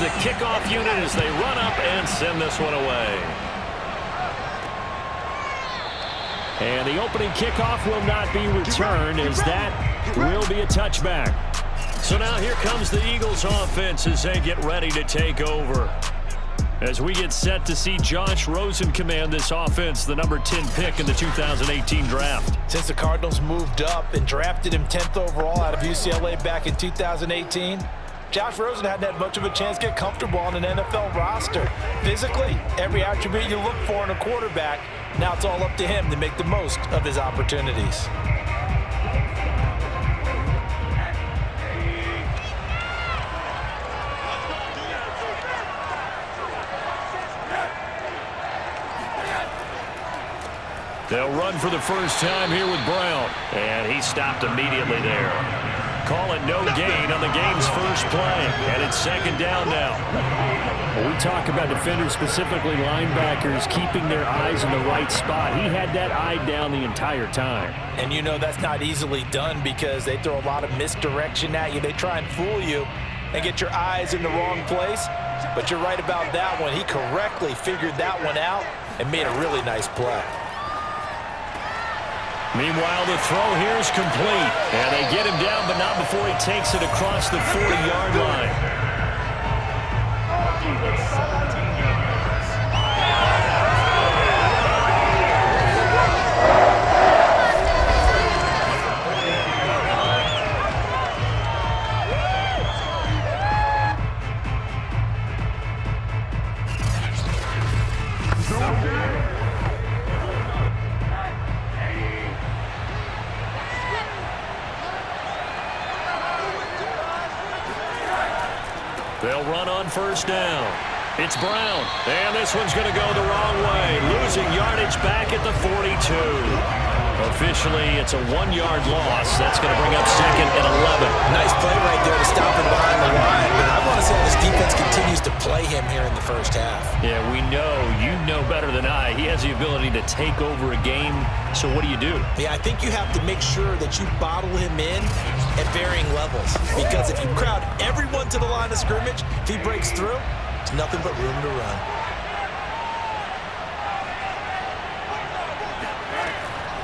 the kickoff unit as they run up and send this one away. And the opening kickoff will not be returned, as that will be a touchback. So now here comes the Eagles offense as they get ready to take over. As we get set to see Josh Rosen command this offense, the number 10 pick in the 2018 draft. Since the Cardinals moved up and drafted him 10th overall out of UCLA back in 2018, Josh Rosen hadn't had much of a chance to get comfortable on an NFL roster. Physically, every attribute you look for in a quarterback, now it's all up to him to make the most of his opportunities. They'll run for the first time here with Brown. And he stopped immediately there. Call it no gain on the game's first play. And it's second down now. Well, we talk about defenders, specifically linebackers, keeping their eyes in the right spot. He had that eye down the entire time. And you know that's not easily done because they throw a lot of misdirection at you. They try and fool you and get your eyes in the wrong place. But you're right about that one. He correctly figured that one out and made a really nice play. Meanwhile, the throw here is complete. And they get him down, but not before he takes it across the 40-yard line. They'll run on first down. It's Brown, and this one's going to go the wrong way, losing yardage back at the 42. Officially, it's a 1-yard loss. That's going to bring up second and 11. Nice play right there to stop him behind the line, but I want to see how this defense continues to play him here in the first half. Yeah, we know. You know better than I. He has the ability to take over a game, so what do you do? Yeah, I think you have to make sure that you bottle him in at varying levels, because if you crowd everyone to the line of scrimmage, if he breaks through, it's nothing but room to run.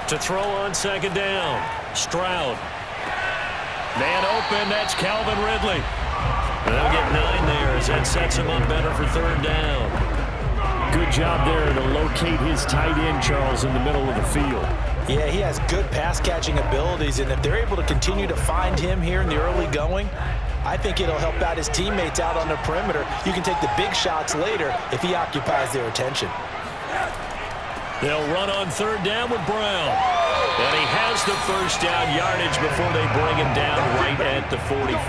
To throw on second down, Stroud. Man open, that's Calvin Ridley. They'll get 9 there as that sets him up better for third down. Good job there to locate his tight end, Charles, in the middle of the field. Yeah, he has good pass-catching abilities, and if they're able to continue to find him here in the early going, I think it'll help out his teammates out on the perimeter. You can take the big shots later if he occupies their attention. They'll run on third down with Brown. And he has the first down yardage before they bring him down right at the 45.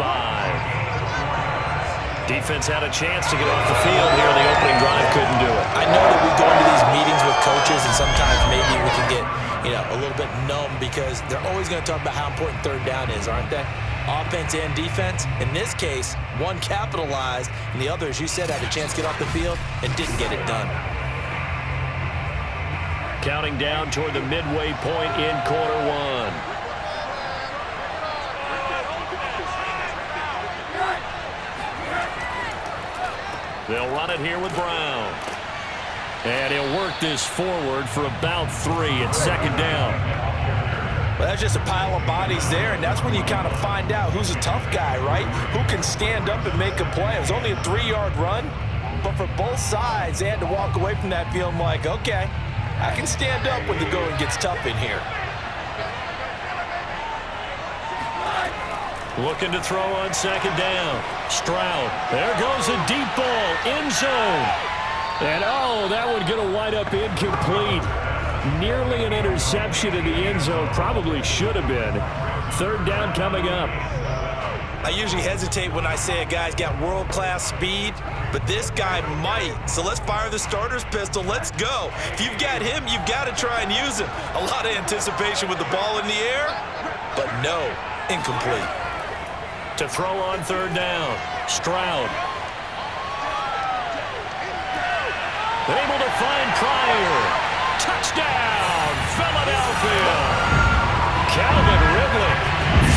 Defense had a chance to get off the field here. The opening drive couldn't do it. I know that we go into these meetings with coaches, and sometimes maybe we can get, a little bit numb because they're always going to talk about how important third down is, aren't they? Offense and defense. In this case, one capitalized, and the other, as you said, had a chance to get off the field and didn't get it done. Counting down toward the midway point in quarter one. They'll run it here with Brown. And he'll work this forward for about 3 at second down. Well, that's just a pile of bodies there, and that's when you kind of find out who's a tough guy, right? Who can stand up and make a play. It was only a 3-yard run, but for both sides, they had to walk away from that feeling like, okay, I can stand up when the going gets tough in here. Looking to throw on second down. Stroud. There goes a deep ball. End zone. And, that would get a wind up incomplete. Nearly an interception in the end zone. Probably should have been. Third down coming up. I usually hesitate when I say a guy's got world-class speed, but this guy might. So let's fire the starter's pistol. Let's go. If you've got him, you've got to try and use him. A lot of anticipation with the ball in the air, but no, incomplete. To throw on third down, Stroud. Able to find Pryor. Touchdown, Philadelphia. Calvin Ridley,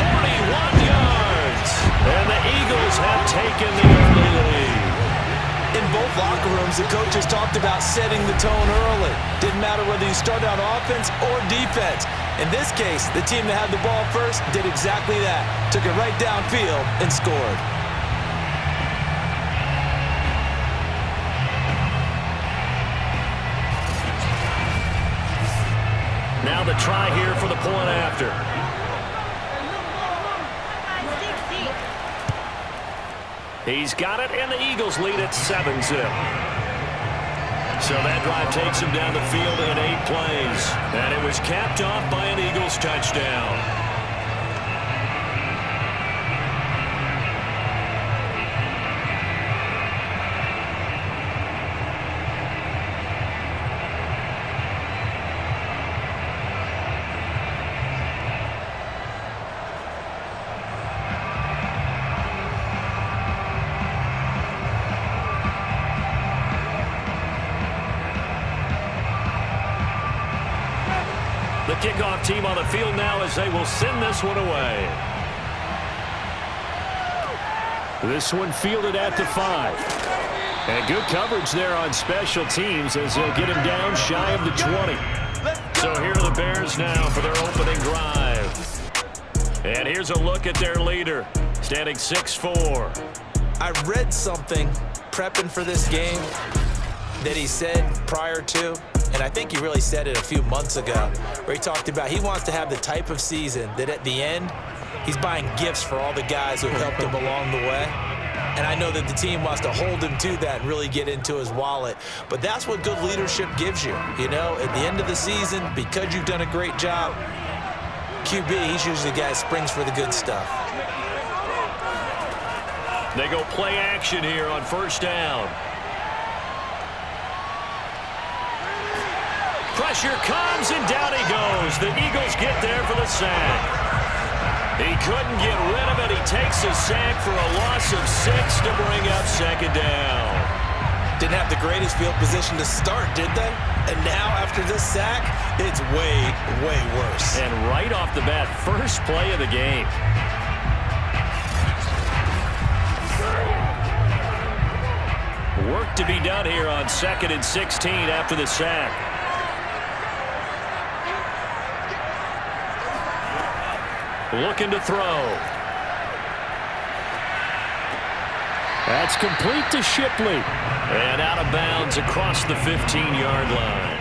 41 yards. And the Eagles have taken the early lead. both locker rooms, the coaches talked about setting the tone early. Didn't matter whether you started on offense or defense. In this case, the team that had the ball first did exactly that. Took it right downfield and scored. Now the try here for the point after. He's got it, and the Eagles lead at 7-zip. So that drive takes him down the field in 8 plays. And it was capped off by an Eagles touchdown. The kickoff team on the field now as they will send this one away. This one fielded at the 5. And good coverage there on special teams as they'll get him down shy of the 20. So here are the Bears now for their opening drive. And here's a look at their leader, standing 6'4". I read something prepping for this game that he said prior to, and I think he really said it a few months ago, where he talked about he wants to have the type of season that at the end, he's buying gifts for all the guys who helped him along the way. And I know that the team wants to hold him to that and really get into his wallet. But that's what good leadership gives you. You know, at the end of the season, because you've done a great job, QB, he's usually the guy that springs for the good stuff. They go play action here on first down. Pressure comes, and down he goes. The Eagles get there for the sack. He couldn't get rid of it. He takes a sack for a loss of 6 to bring up second down. Didn't have the greatest field position to start, did they? And now, after this sack, it's way, way worse. And right off the bat, first play of the game. Work to be done here on 2nd and 16 after the sack. Looking to throw. That's complete to Shipley. And out of bounds across the 15-yard line.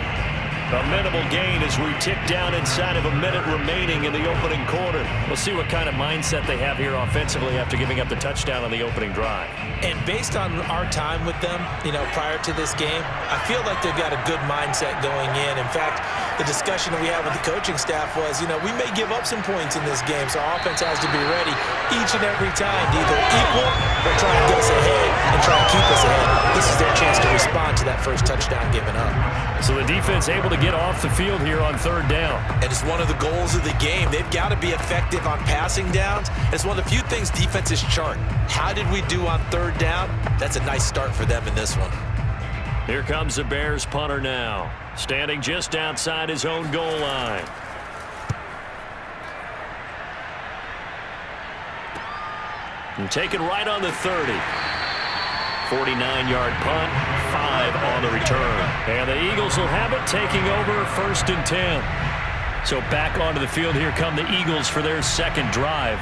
A minimal gain as we tick down inside of a minute remaining in the opening quarter. We'll see what kind of mindset they have here offensively after giving up the touchdown on the opening drive. And based on our time with them, you know, prior to this game, I feel like they've got a good mindset going in. In fact, the discussion that we had with the coaching staff was, you know, we may give up some points in this game, so our offense has to be ready each and every time to either equal or try and get us ahead and try and keep us ahead. This is their chance to respond to that first touchdown given up. So the defense able to get off the field here on third down. And it's one of the goals of the game. They've got to be effective on passing downs. It's one of the few things defenses chart. How did we do on third down? That's a nice start for them in this one. Here comes the Bears punter now, standing just outside his own goal line. And taken right on the 30. 49-yard punt, 5 on the return. And the Eagles will have it, taking over 1st and 10. So back onto the field, here come the Eagles for their second drive.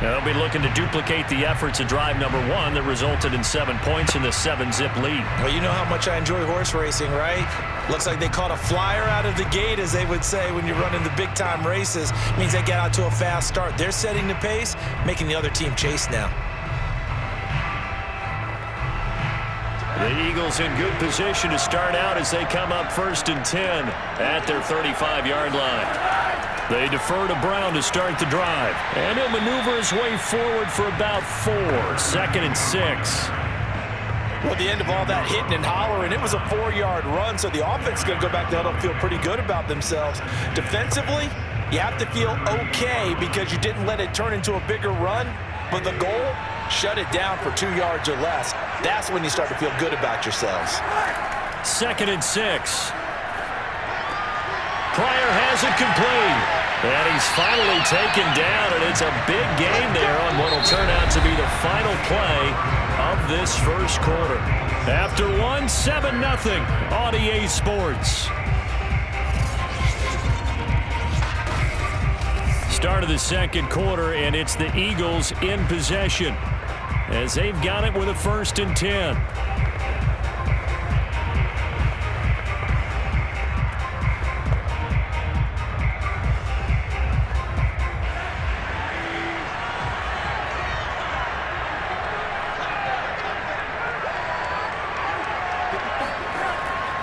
Now they'll be looking to duplicate the efforts of drive number 1 that resulted in 7 points in the 7-zip lead. Well, you know how much I enjoy horse racing, right? Looks like they caught a flyer out of the gate, as they would say when you're running the big-time races. It means they get out to a fast start. They're setting the pace, making the other team chase now. The Eagles in good position to start out as they come up 1st and 10 at their 35-yard line. They defer to Brown to start the drive. And he'll maneuver his way forward for about 4. 2nd and 6. Well, at the end of all that hitting and hollering, it was a 4-yard run, so the offense is going to go back to huddle and feel pretty good about themselves. Defensively, you have to feel okay because you didn't let it turn into a bigger run, but the goal, shut it down for 2 yards or less. That's when you start to feel good about yourselves. 2nd and 6. Pryor has it complete. And he's finally taken down, and it's a big gain there on what will turn out to be the final play of this first quarter. After one, 7-0 on EA Sports. Start of the second quarter, and it's the Eagles in possession as they've got it with a 1st and 10.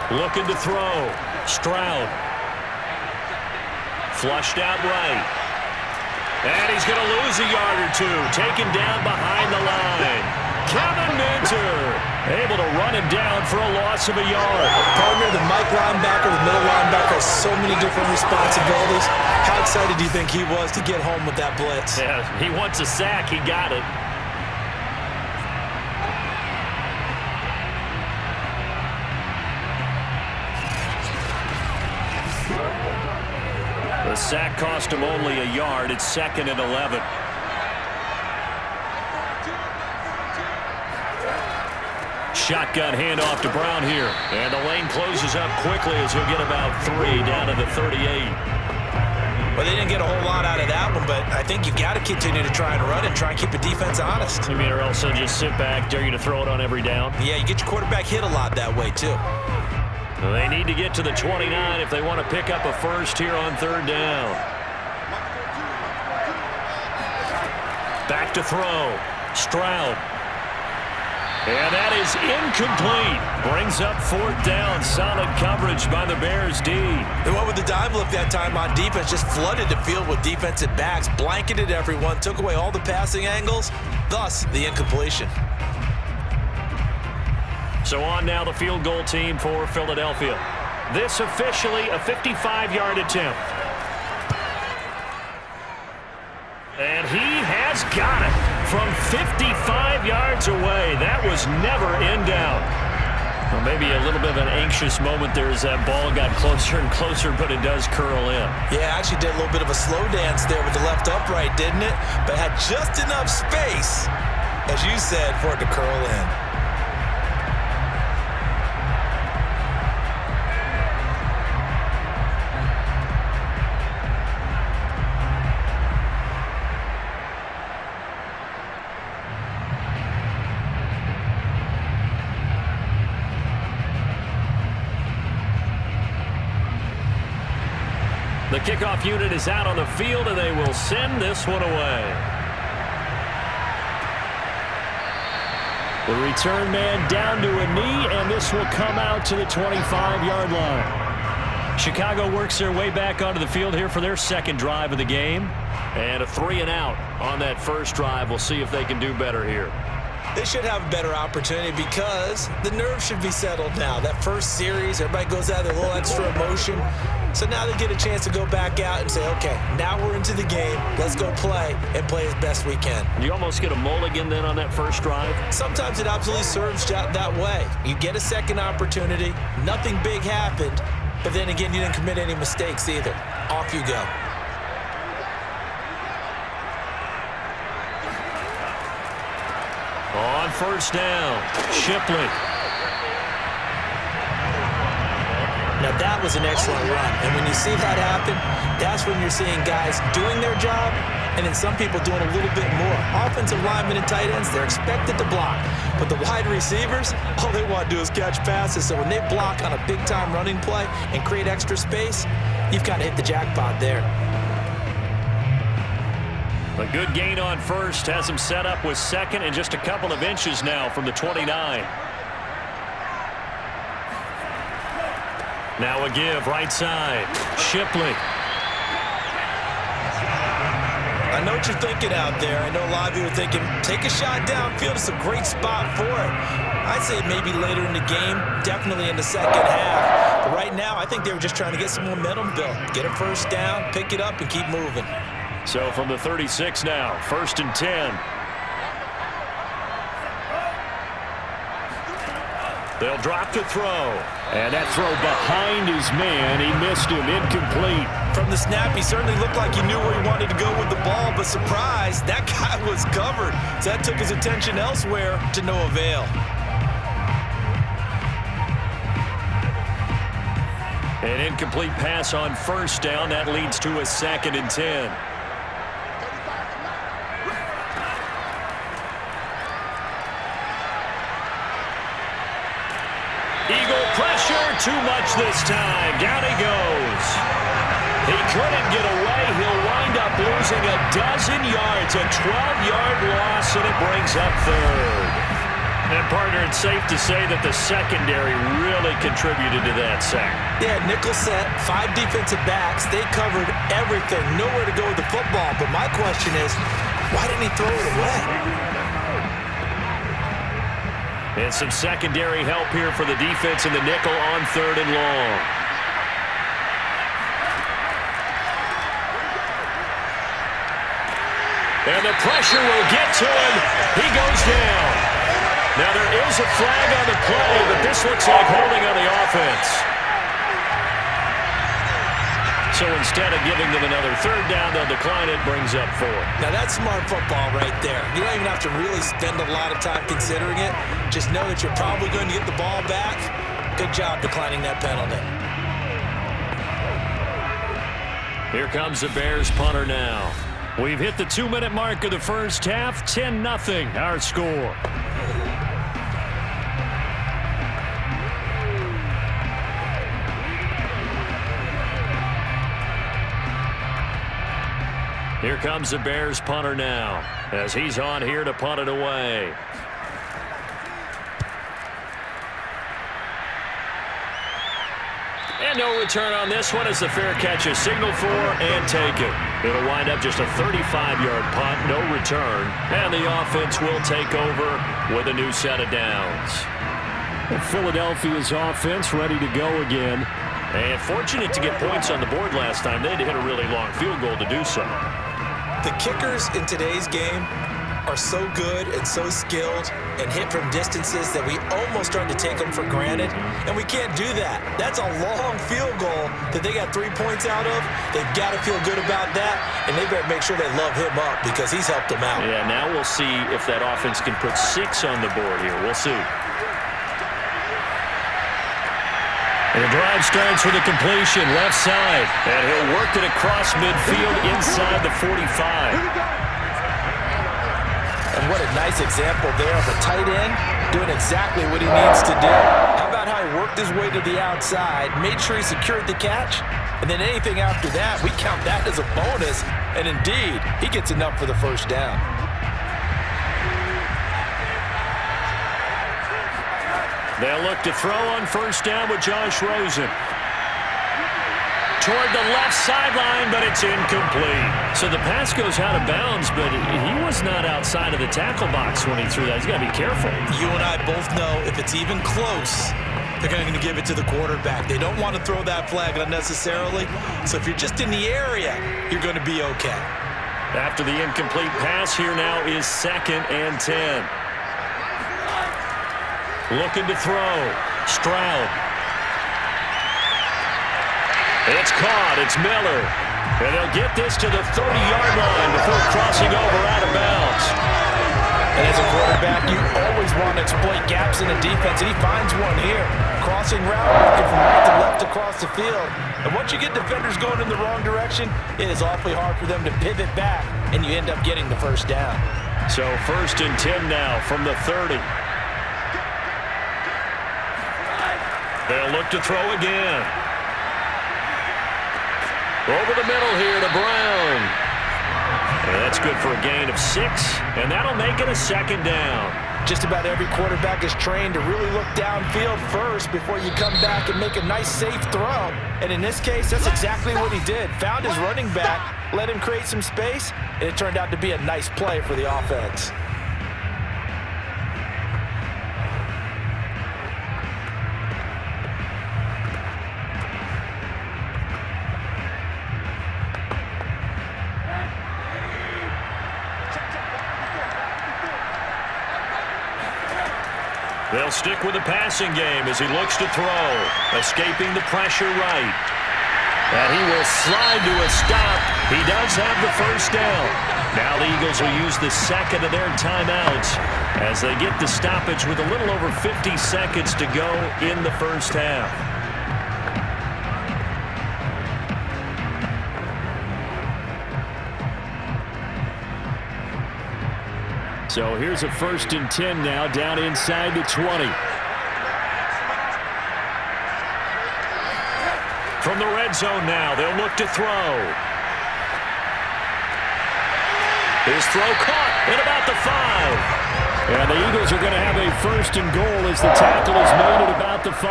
Looking to throw. Stroud. Flushed out right. And he's going to lose a yard or two. Taken down behind the line. Kevin Minter able to run him down for a loss of a yard. Partner, the Mike linebacker, the middle linebacker has so many different responsibilities. How excited do you think he was to get home with that blitz? Yeah, he wants a sack. He got it. The sack cost him only a yard. It's 2nd and 11. Shotgun handoff to Brown here. And the lane closes up quickly as he'll get about 3 down to the 38. Well, they didn't get a whole lot out of that one, but I think you've got to continue to try and run and try and keep the defense honest. You mean, or else they'll just sit back, dare you to throw it on every down? Yeah, you get your quarterback hit a lot that way, too. They need to get to the 29 if they want to pick up a first here on 3rd down. Back to throw. Stroud. And that is incomplete. Brings up 4th down. Solid coverage by the Bears D. They went with the dime look that time on defense. Just flooded the field with defensive backs. Blanketed everyone. Took away all the passing angles. Thus, the incompletion. So on now the field goal team for Philadelphia. This officially a 55-yard attempt. And he has got it from 55 yards away. That was never in doubt. Well, maybe a little bit of an anxious moment there as that ball got closer and closer, but it does curl in. Yeah, actually did a little bit of a slow dance there with the left upright, didn't it? But had just enough space, as you said, for it to curl in. The kickoff unit is out on the field, and they will send this one away. The return man down to a knee, and this will come out to the 25-yard line. Chicago works their way back onto the field here for their 2nd drive of the game. And a 3-and-out on that first drive. We'll see if they can do better here. They should have a better opportunity because the nerves should be settled now. That first series, everybody goes out with a little extra emotion. So now they get a chance to go back out and say, okay, now we're into the game. Let's go play and play as best we can. You almost get a mulligan then on that first drive? Sometimes it absolutely serves that way. You get a second opportunity. Nothing big happened. But then again, you didn't commit any mistakes either. Off you go. On 1st down, Shipley. Now that was an excellent run. And when you see that happen, that's when you're seeing guys doing their job and then some people doing a little bit more. Offensive linemen and tight ends, they're expected to block. But the wide receivers, all they want to do is catch passes. So when they block on a big-time running play and create extra space, you've kind of hit the jackpot there. A good gain on 1st has him set up with 2nd and just a couple of inches now from the 29. Now a give right side. Shipley. I know what you're thinking out there. I know a lot of you are thinking, take a shot downfield. It's a great spot for it. I'd say maybe later in the game, definitely in the 2nd half. But right now, I think they were just trying to get some momentum built. Get a 1st down, pick it up, and keep moving. So from the 36 now, 1st and 10. They'll drop to throw. And that throw behind his man. He missed him. Incomplete. From the snap, he certainly looked like he knew where he wanted to go with the ball, but surprise, that guy was covered. So that took his attention elsewhere to no avail. An incomplete pass on first down. That leads to a 2nd and 10. Eagle pressure, too much this time. Down he goes. He couldn't get away. He'll wind up losing a dozen yards, a 12-yard loss, and it brings up 3rd. And, partner, it's safe to say that the secondary really contributed to that sack. Yeah, nickel set, 5 defensive backs. They covered everything, nowhere to go with the football. But my question is, why didn't he throw it away? And some secondary help here for the defense in the nickel on 3rd and long. And the pressure will get to him. He goes down. Now there is a flag on the play, but this looks like holding on the offense. So instead of giving them another 3rd down, they'll decline it, brings up 4. Now that's smart football right there. You don't even have to really spend a lot of time considering it. Just know that you're probably going to get the ball back. Good job declining that penalty. Here comes the Bears punter now. We've hit the 2-minute mark of the first half. 10-0 our score. Here comes the Bears punter now as he's on here to punt it away. And no return on this one as the fair catch is signaled for and taken. It'll wind up just a 35-yard punt, no return. And the offense will take over with a new set of downs. And Philadelphia's offense ready to go again. And fortunate to get points on the board last time. They had to hit a really long field goal to do so. The kickers in today's game are so good and so skilled and hit from distances that we almost start to take them for granted, and we can't do that. That's a long field goal that they got 3 points out of. They've got to feel good about that, and they better make sure they love him up because he's helped them out. Yeah, now we'll see if that offense can put 6 on the board here. We'll see. And the drive starts with a completion left side, and he'll work it across midfield inside the 45. And what a nice example there of a tight end doing exactly what he needs to do. How about how he worked his way to the outside, made sure he secured the catch, and then anything after that, we count that as a bonus. And indeed, he gets enough for the first down. They'll look to throw on first down with Josh Rosen. Toward the left sideline, but it's incomplete. So the pass goes out of bounds, but he was not outside of the tackle box when he threw that. He's got to be careful. You and I both know if it's even close, they're going to give it to the quarterback. They don't want to throw that flag unnecessarily. So if you're just in the area, you're going to be okay. After the incomplete pass, here now is 2nd and 10. Looking to throw. Stroud. It's caught. It's Miller. And they'll get this to the 30-yard line before crossing over out of bounds. And as a quarterback, you always want to exploit gaps in the defense, and he finds one here. Crossing route, looking from right to left across the field. And once you get defenders going in the wrong direction, it is awfully hard for them to pivot back, and you end up getting the first down. So 1st and 10 now from the 30. They'll look to throw again. Over the middle here to Brown. And that's good for a gain of 6, and that'll make it a 2nd down. Just about every quarterback is trained to really look downfield first before you come back and make a nice, safe throw. And in this case, that's exactly what he did. Found his running back, let him create some space, and it turned out to be a nice play for the offense. They'll stick with the passing game as he looks to throw. Escaping the pressure right. And he will slide to a stop. He does have the first down. Now the Eagles will use the second of their timeouts as they get the stoppage with a little over 50 seconds to go in the first half. So here's a 1st and 10 now, down inside the 20. From the red zone now, they'll look to throw. His throw caught at about the 5. And the Eagles are going to have a 1st and goal as the tackle is made at about the 5.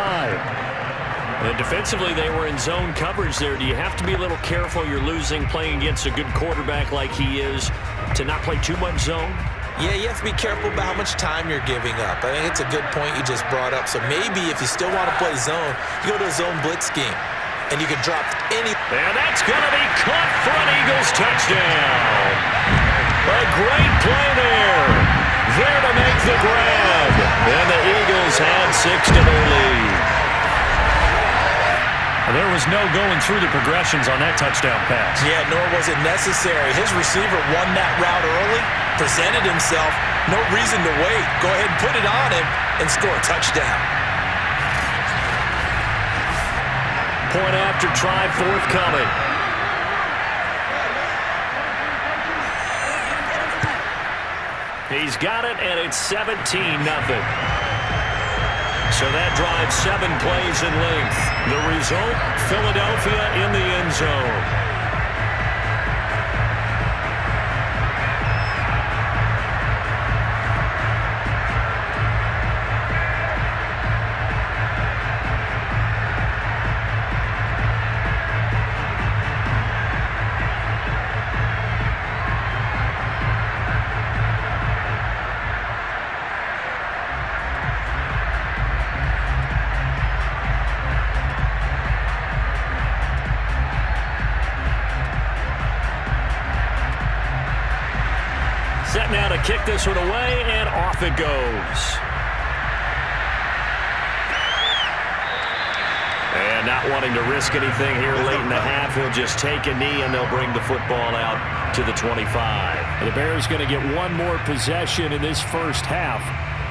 And defensively, they were in zone coverage there. Do you have to be a little careful? You're losing playing against a good quarterback like he is to not play too much zone? Yeah, you have to be careful about how much time you're giving up. I think it's a good point you just brought up. So maybe if you still want to play zone, you go to a zone blitz scheme. And you can drop any. And that's going to be caught for an Eagles touchdown. A great play there. There to make the grab. And the Eagles had 6 to their lead. There was no going through the progressions on that touchdown pass. Yeah, nor was it necessary. His receiver won that route early, presented himself. No reason to wait. Go ahead and put it on him and score a touchdown. Point after try forthcoming. He's got it, and it's 17-0. So that drives 7 plays in length. The result, Philadelphia in the end zone. Set now to kick this one away, and off it goes. And not wanting to risk anything here late in the half, he'll just take a knee, and they'll bring the football out to the 25. The Bears going to get one more possession in this first half,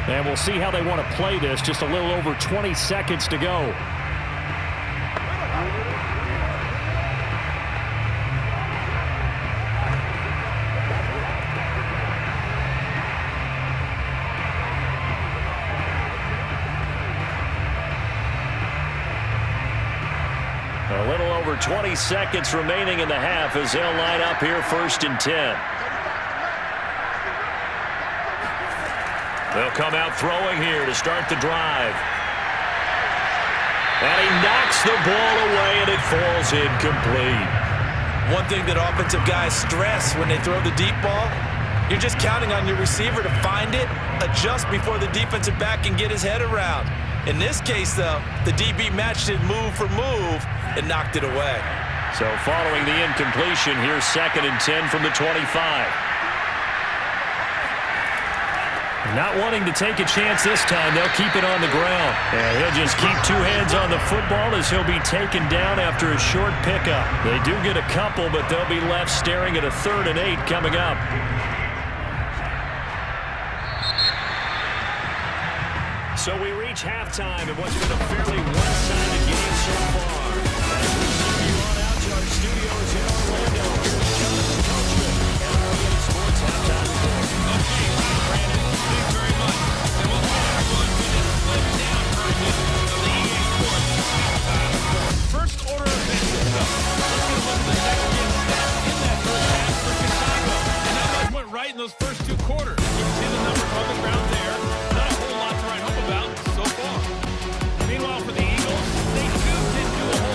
and we'll see how they want to play this. Just a little over 20 seconds to go. A little over 20 seconds remaining in the half as they'll line up here 1st and 10. They'll come out throwing here to start the drive. And he knocks the ball away, and it falls incomplete. One thing that offensive guys stress when they throw the deep ball, you're just counting on your receiver to find it, adjust before the defensive back can get his head around. In this case, though, the DB matched it move for move and knocked it away. So following the incompletion, here's 2nd and 10 from the 25. Not wanting to take a chance this time, they'll keep it on the ground. And he'll just keep 2 hands on the football as he'll be taken down after a short pickup. They do get a couple, but they'll be left staring at a 3rd and 8 coming up. So we reach halftime in what's been a fairly one-sided game so far. As we send you on out to our studios in Orlando, here's Jonathan Coachman and our NBA Sports Halftime Report. Okay, Brandon, thanks very much. And welcome everyone to this slip down version of the EA Sports Halftime Report. First order of business, though. Let's get a look at the next-gen stats in that first half for Chicago. And not much went right in those first 2 quarters. You can see the numbers on the ground there. Meanwhile, for the Eagles, they too didn't do a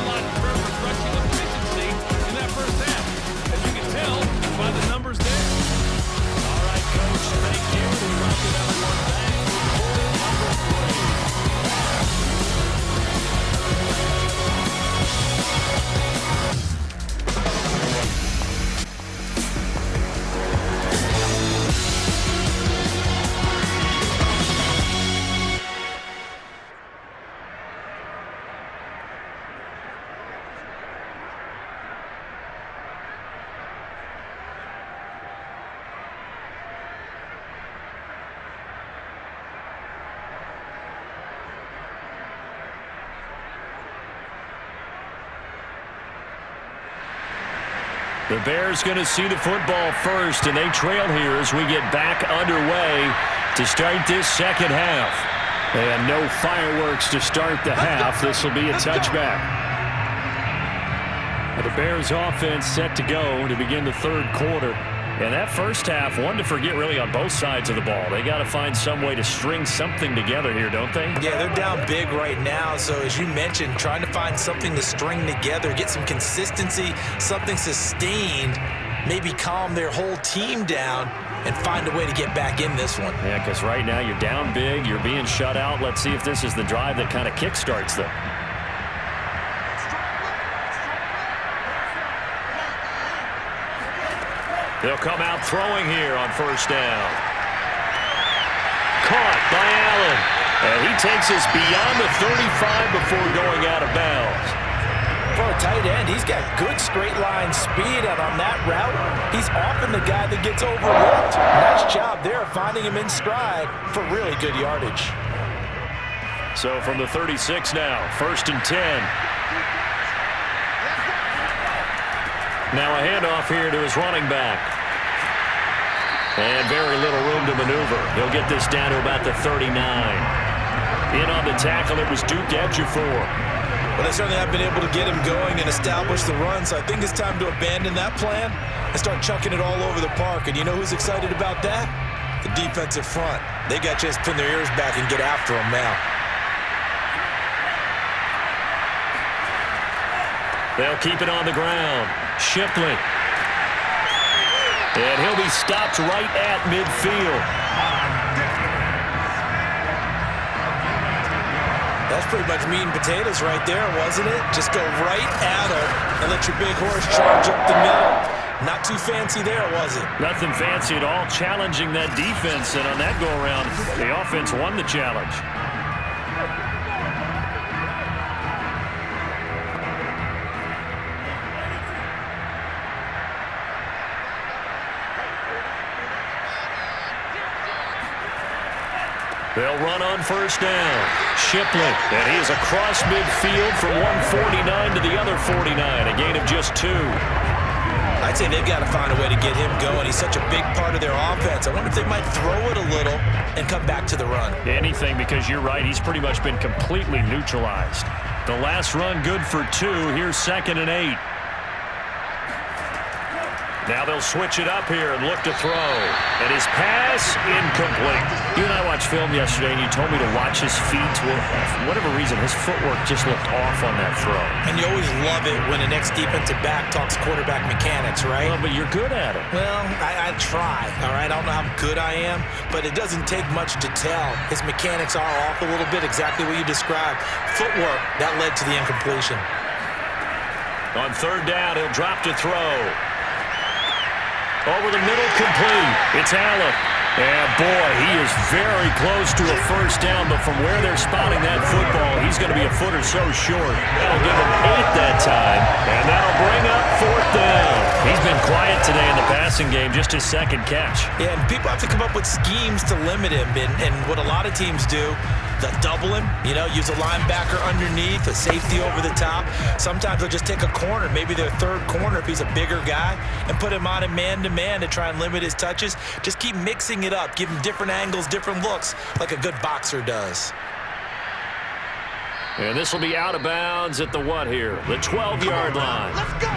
The Bears going to see the football first, and they trail here as we get back underway to start this second half. They had no fireworks to start the half. This will be a touchback. The Bears offense set to go to begin the third quarter. And that first half, one to forget really on both sides of the ball. They got to find some way to string something together here, don't they? Yeah, they're down big right now. So as you mentioned, trying to find something to string together, get some consistency, something sustained, maybe calm their whole team down and find a way to get back in this one. Yeah, because right now you're down big, you're being shut out. Let's see if this is the drive that kind of kickstarts them. They'll come out throwing here on first down. Caught by Allen. And he takes us beyond the 35 before going out of bounds. For a tight end, he's got good straight line speed, and on that route, he's often the guy that gets overlooked. Nice job there finding him in stride for really good yardage. So from the 36 now, 1st and 10. Now a handoff here to his running back. And very little room to maneuver. He'll get this down to about the 39. In on the tackle, it was Duke Ejiofor. Well, they certainly have been able to get him going and establish the run, so I think it's time to abandon that plan and start chucking it all over the park. And you know who's excited about that? The defensive front. They got to just pin their ears back and get after him now. They'll keep it on the ground. Shipley. And he'll be stopped right at midfield. That's pretty much meat and potatoes right there, wasn't it? Just go right at him and let your big horse charge up the middle. Not too fancy there, was it? Nothing fancy at all. Challenging that defense, and on that go-around, the offense won the challenge. They'll run on first down. Shipley, and he is across midfield from 149 to the other 49, a gain of just 2. I'd say they've got to find a way to get him going. He's such a big part of their offense. I wonder if they might throw it a little and come back to the run. Anything, because you're right, he's pretty much been completely neutralized. The last run good for 2. Here's 2nd and 8. Now they'll switch it up here and look to throw. And his pass, incomplete. You and I watched film yesterday, and you told me to watch his feet. Well, for whatever reason, his footwork just looked off on that throw. And you always love it when the next defensive back talks quarterback mechanics, right? Well, but you're good at it. Well, I try, all right? I don't know how good I am, but it doesn't take much to tell. His mechanics are off a little bit, exactly what you described. Footwork, that led to the incompletion. On 3rd down, he'll drop to throw. Over the middle, complete. It's Allen. And, boy, he is very close to a first down, but from where they're spotting that football, he's going to be a foot or so short. That'll give him 8 that time, and that'll bring up 4th down. He's been quiet today in the passing game, just his 2nd catch. Yeah, and people have to come up with schemes to limit him, and what a lot of teams do, they'll double him, you know, use a linebacker underneath, a safety over the top. Sometimes they'll just take a corner, maybe their 3rd corner if he's a bigger guy, and put him on a man-to-man to try and limit his touches. Just keep mixing it up, give him different angles, different looks, like a good boxer does. And this will be out of bounds at the what here? The 12-yard line. Let's go!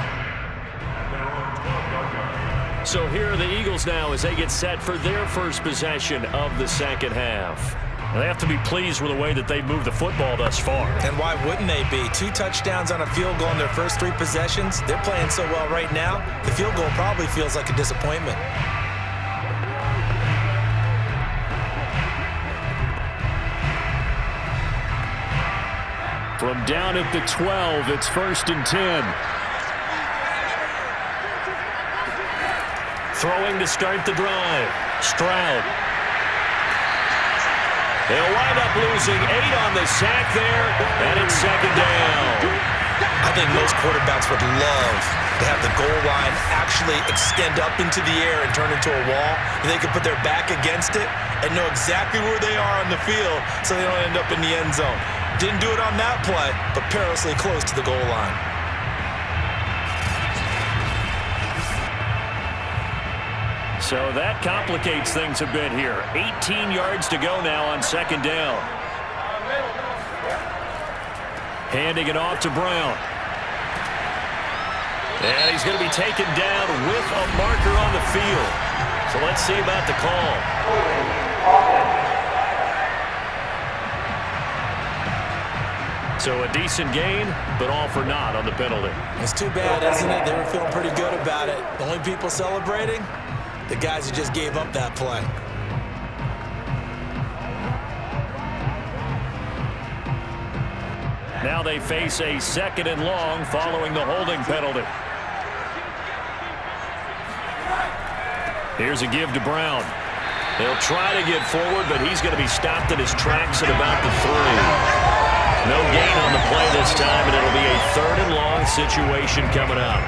So here are the Eagles now as they get set for their first possession of the second half. They have to be pleased with the way that they've moved the football thus far. And why wouldn't they be? 2 touchdowns on a field goal in their first 3 possessions. They're playing so well right now, the field goal probably feels like a disappointment. From down at the 12, it's 1st and 10. Throwing to start the drive. Stroud. They'll wind up losing 8 on the sack there, and it's 2nd down. I think most quarterbacks would love to have the goal line actually extend up into the air and turn into a wall, and they can put their back against it and know exactly where they are on the field so they don't end up in the end zone. Didn't do it on that play, but perilously close to the goal line. So that complicates things a bit here. 18 yards to go now on second down. Handing it off to Brown. And he's going to be taken down with a marker on the field. So let's see about the call. So a decent gain, but all for naught on the penalty. It's too bad, isn't it? They were feeling pretty good about it. The only people celebrating, the guys who just gave up that play. Now they face a 2nd and long following the holding penalty. Here's a give to Brown. He'll try to get forward, but he's going to be stopped in his tracks at about the 3. No gain on the play this time, and it'll be a 3rd and long situation coming up.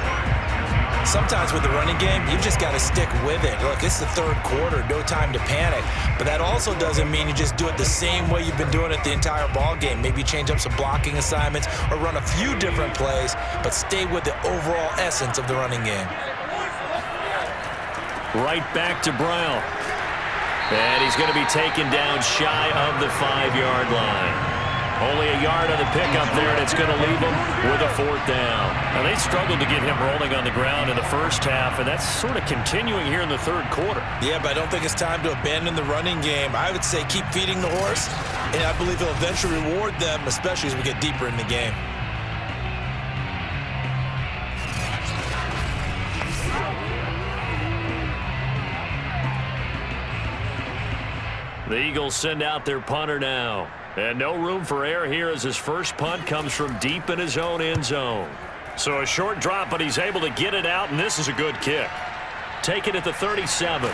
Sometimes with the running game, you've just got to stick with it. Look, it's the 3rd quarter, no time to panic. But that also doesn't mean you just do it the same way you've been doing it the entire ball game. Maybe change up some blocking assignments or run a few different plays, but stay with the overall essence of the running game. Right back to Brown. And he's going to be taken down shy of the 5-yard line. Only a yard on the pickup there, and it's going to leave him with a 4th down. Now, they struggled to get him rolling on the ground in the first half, and that's sort of continuing here in the 3rd quarter. Yeah, but I don't think it's time to abandon the running game. I would say keep feeding the horse, and I believe he'll eventually reward them, especially as we get deeper in the game. The Eagles send out their punter now. And no room for error here as his first punt comes from deep in his own end zone. So a short drop, but he's able to get it out, and this is a good kick. Take it at the 37.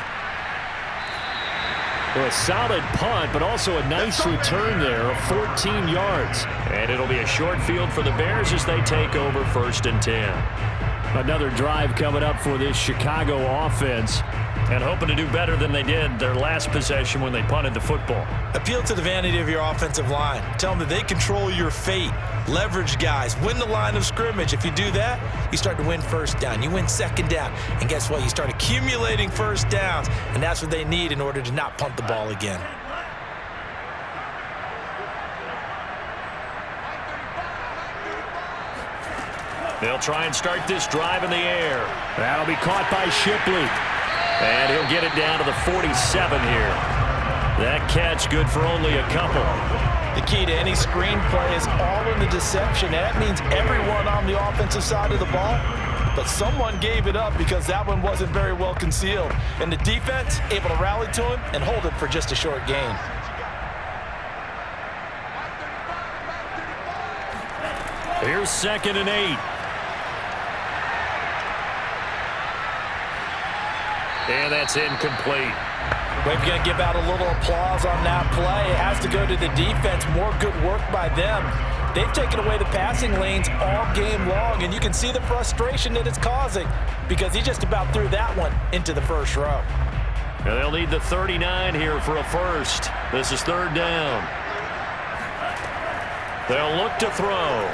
Well, a solid punt, but also a nice return there of 14 yards. And it'll be a short field for the Bears as they take over 1st and 10. Another drive coming up for this Chicago offense. And hoping to do better than they did their last possession when they punted the football. Appeal to the vanity of your offensive line. Tell them that they control your fate. Leverage guys. Win the line of scrimmage. If you do that, you start to win 1st down. You win 2nd down. And guess what? You start accumulating 1st downs. And that's what they need in order to not punt the ball again. They'll try and start this drive in the air. That'll be caught by Shipley. And he'll get it down to the 47 here. That catch good for only a couple. The key to any screen play is all in the deception. That means everyone on the offensive side of the ball. But someone gave it up because that one wasn't very well concealed. And the defense able to rally to him and hold it for just a short gain. Here's 2nd and 8. And that's incomplete. We're going to give out a little applause on that play. It has to go to the defense. More good work by them. They've taken away the passing lanes all game long, and you can see the frustration that it's causing because he just about threw that one into the 1st row. And they'll need the 39 here for a 1st. This is 3rd down. They'll look to throw.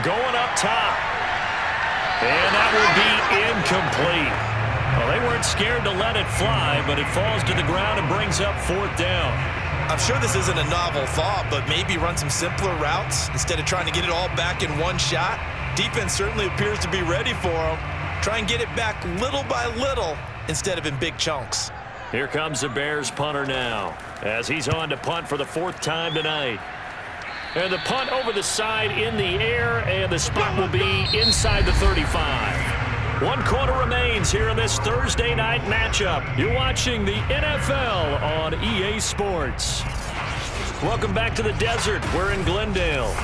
Going up top. And that will be incomplete. Well, they weren't scared to let it fly, but it falls to the ground and brings up 4th down. I'm sure this isn't a novel thought, but maybe run some simpler routes instead of trying to get it all back in one shot. Defense certainly appears to be ready for them. Try and get it back little by little instead of in big chunks. Here comes the Bears punter now as he's on to punt for the 4th time tonight. And the punt over the side in the air, and the spot will be inside the 35. 1 quarter remains here in this Thursday night matchup. You're watching the NFL on EA Sports. Welcome back to the desert. We're in Glendale.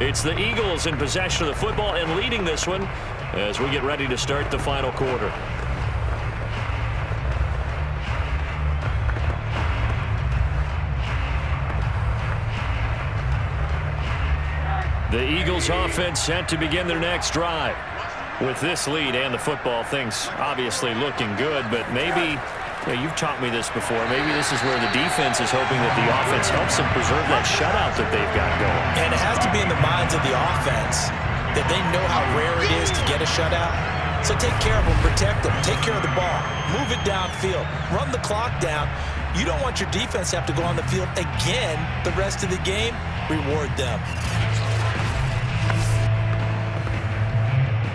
It's the Eagles in possession of the football and leading this one as we get ready to start the final quarter. The Eagles offense set to begin their next drive. With this lead and the football, things obviously looking good, but maybe, you've taught me this before, maybe this is where the defense is hoping that the offense helps them preserve that shutout that they've got going. And it has to be in the minds of the offense that they know how rare it is to get a shutout. So take care of them, protect them, take care of the ball, move it downfield, run the clock down. You don't want your defense to have to go on the field again the rest of the game. Reward them.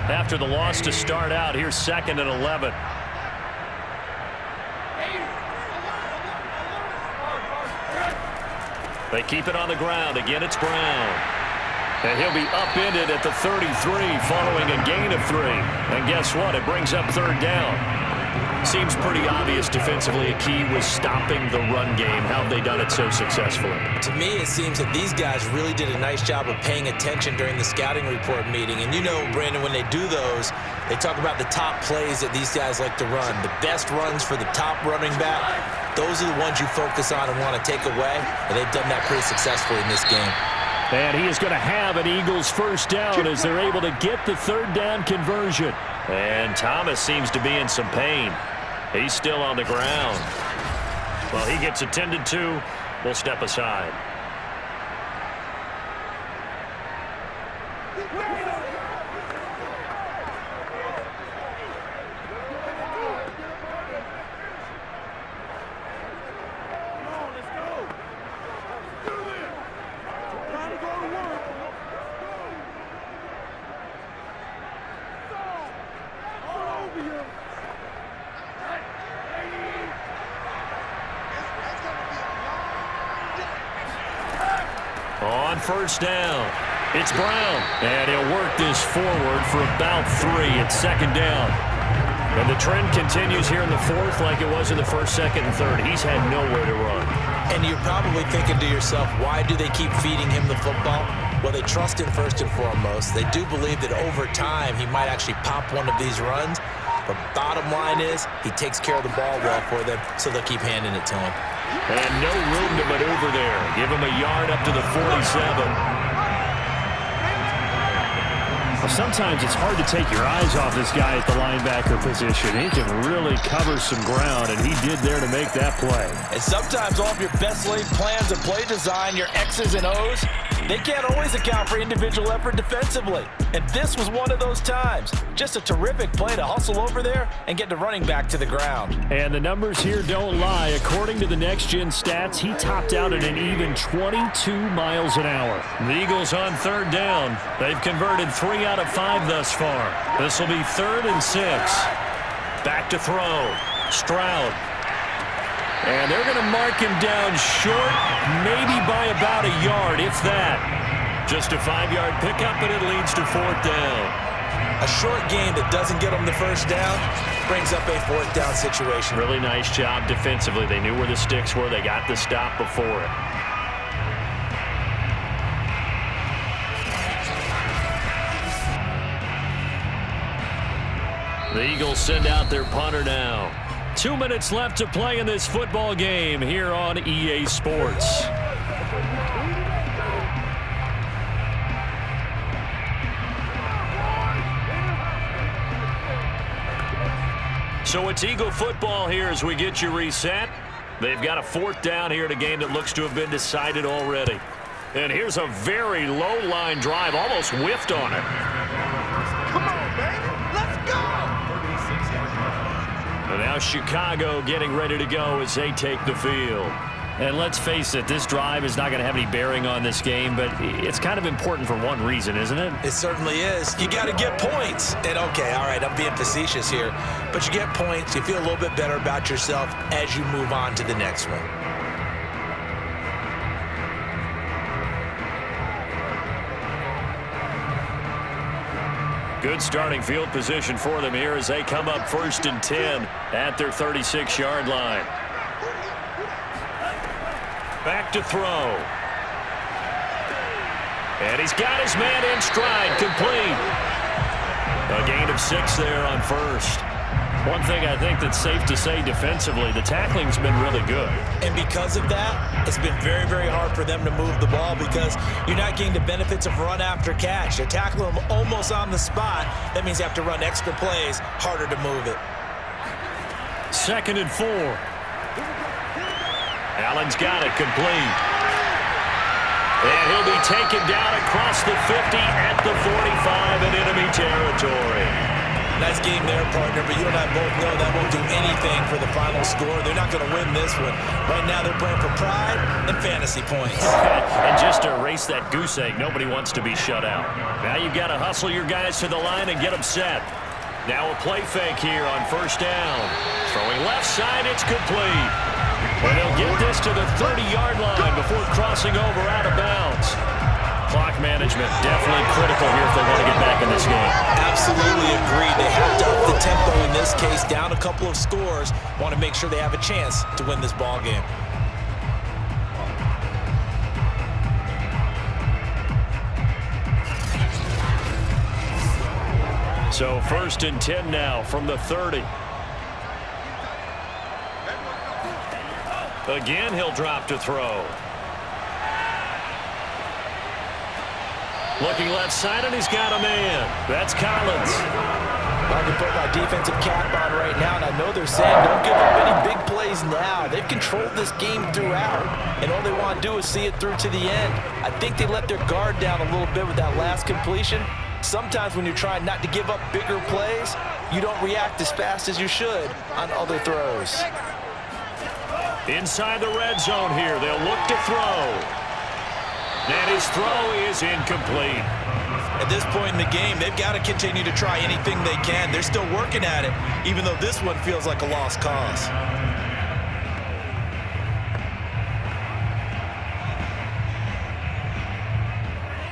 After the loss to start out, here's 2nd and 11. They keep it on the ground. Again, it's Brown. And he'll be upended at the 33 following a gain of 3. And guess what? It brings up 3rd down. Seems pretty obvious defensively a key was stopping the run game. How have they done it so successfully? To me, it seems that these guys really did a nice job of paying attention during the scouting report meeting. And you know, Brandon, when they do those, they talk about the top plays that these guys like to run. The best runs for the top running back, those are the ones you focus on and want to take away. And they've done that pretty successfully in this game. And he is going to have an Eagles first down as they're able to get the 3rd down conversion. And Thomas seems to be in some pain. He's still on the ground. Well, he gets attended to. We'll step aside. On first down, it's Brown. And he'll work this forward for about 3. It's 2nd down. And the trend continues here in the 4th like it was in the 1st, 2nd, and 3rd. He's had nowhere to run. And you're probably thinking to yourself, why do they keep feeding him the football? Well, they trust him first and foremost. They do believe that over time he might actually pop one of these runs. But bottom line is he takes care of the ball well for them, so they'll keep handing it to him. And no room to maneuver there. Give him a yard up to the 47. Well, sometimes it's hard to take your eyes off this guy at the linebacker position. He can really cover some ground, and he did there to make that play. And sometimes all of your best laid plans and play design, your X's and O's, they can't always account for individual effort defensively. And this was one of those times. Just a terrific play to hustle over there and get the running back to the ground. And the numbers here don't lie. According to the next-gen stats, he topped out at an even 22 miles an hour. The Eagles on 3rd down. They've converted 3 out of 5 thus far. This will be 3rd and 6. Back to throw. Stroud. And they're going to mark him down short, maybe by about a yard, if that. Just a 5-yard pickup, and it leads to 4th down. A short game that doesn't get them the first down brings up a 4th down situation. Really nice job defensively. They knew where the sticks were. They got the stop before it. The Eagles send out their punter now. 2 minutes left to play in this football game here on EA Sports. So it's Eagle football here as we get you reset. They've got a 4th down here in a game that looks to have been decided already. And here's a very low line drive, almost whiffed on it. Come on, baby. Let's go. And now Chicago getting ready to go as they take the field. And let's face it, this drive is not going to have any bearing on this game, but it's kind of important for one reason, isn't it? It certainly is. You got to get points. And okay, all right, I'm being facetious here, but you get points, you feel a little bit better about yourself as you move on to the next one. Good starting field position for them here as they come up 1st and 10 at their 36-yard line. Back to throw. And he's got his man in stride, complete. A gain of 6 there on 1st. One thing I think that's safe to say defensively, the tackling's been really good. And because of that, it's been very, very hard for them to move the ball because you're not getting the benefits of run after catch. They're tackling them almost on the spot. That means you have to run extra plays, harder to move it. 2nd and 4. Allen's got it, complete. And he'll be taken down across the 50 at the 45 in enemy territory. Nice game there, partner, but you and I both know that won't do anything for the final score. They're not going to win this one. Right now they're playing for pride and fantasy points. And just to erase that goose egg, nobody wants to be shut out. Now you've got to hustle your guys to the line and get them set. Now a play fake here on first down. Throwing left side, it's complete. And they'll get this to the 30-yard line before crossing over out of bounds. Clock management definitely critical here if they want to get back in this game. Absolutely agreed. They have to up the tempo in this case, down a couple of scores. Want to make sure they have a chance to win this ball game. So 1st and 10 now from the 30. Again, he'll drop to throw. Looking left side, and he's got a man. That's Collins. I can put my defensive cap on right now, and I know they're saying don't give up any big plays now. They've controlled this game throughout, and all they want to do is see it through to the end. I think they let their guard down a little bit with that last completion. Sometimes when you're trying not to give up bigger plays, you don't react as fast as you should on other throws. Inside the red zone here, they'll look to throw. And his throw is incomplete. At this point in the game, they've got to continue to try anything they can. They're still working at it, even though this one feels like a lost cause.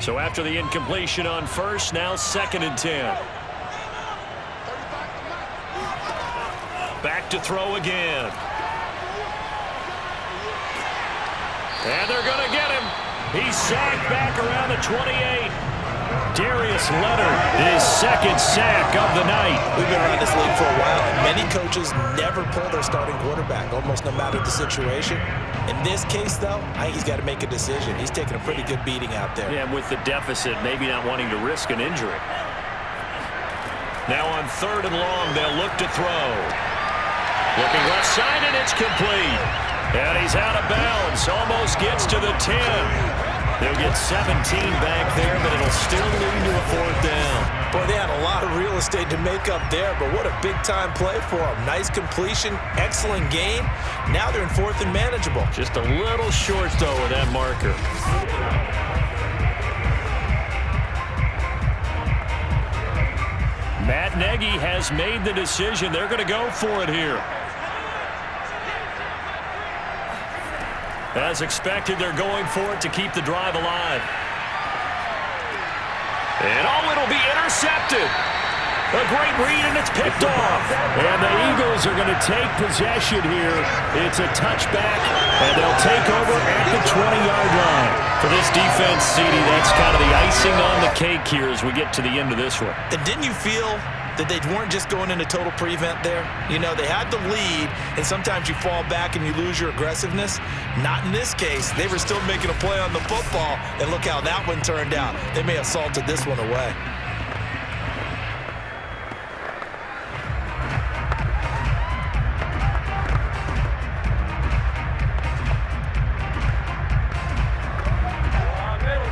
So after the incompletion on first, now 2nd and 10. Back to throw again. And they're going to get him. He's sacked back around the 28. Darius Leonard, his 2nd sack of the night. We've been around this league for a while, and many coaches never pull their starting quarterback, almost no matter the situation. In this case, though, I think he's got to make a decision. He's taking a pretty good beating out there. Yeah, and with the deficit, maybe not wanting to risk an injury. Now on 3rd and long, they'll look to throw. Looking left side, and it's complete. And he's out of bounds, almost gets to the 10. They'll get 17 back there, but it'll still lead to a 4th down. Boy, they had a lot of real estate to make up there, but what a big-time play for them. Nice completion, excellent game. Now they're in 4th and manageable. Just a little short, though, with that marker. Matt Nagy has made the decision. They're going to go for it here. As expected, they're going for it to keep the drive alive. And it'll be intercepted. A great read, and it's picked off. And the Eagles are going to take possession here. It's a touchback, and they'll take over at the 20-yard line. For this defense, CD, that's kind of the icing on the cake here as we get to the end of this one. And didn't you feel that they weren't just going into total prevent there? You know, they had the lead, and sometimes you fall back and you lose your aggressiveness. Not in this case. They were still making a play on the football, and look how that one turned out. They may have salted this one away.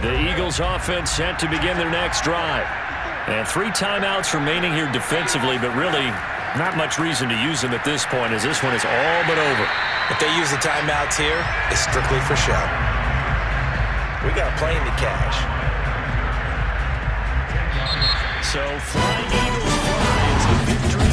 The Eagles offense set to begin their next drive. And 3 timeouts remaining here defensively, but really not much reason to use them at this point as this one is all but over. If they use the timeouts here, it's strictly for show. We got plenty to cash. So Flying Eagles fly. It's a victory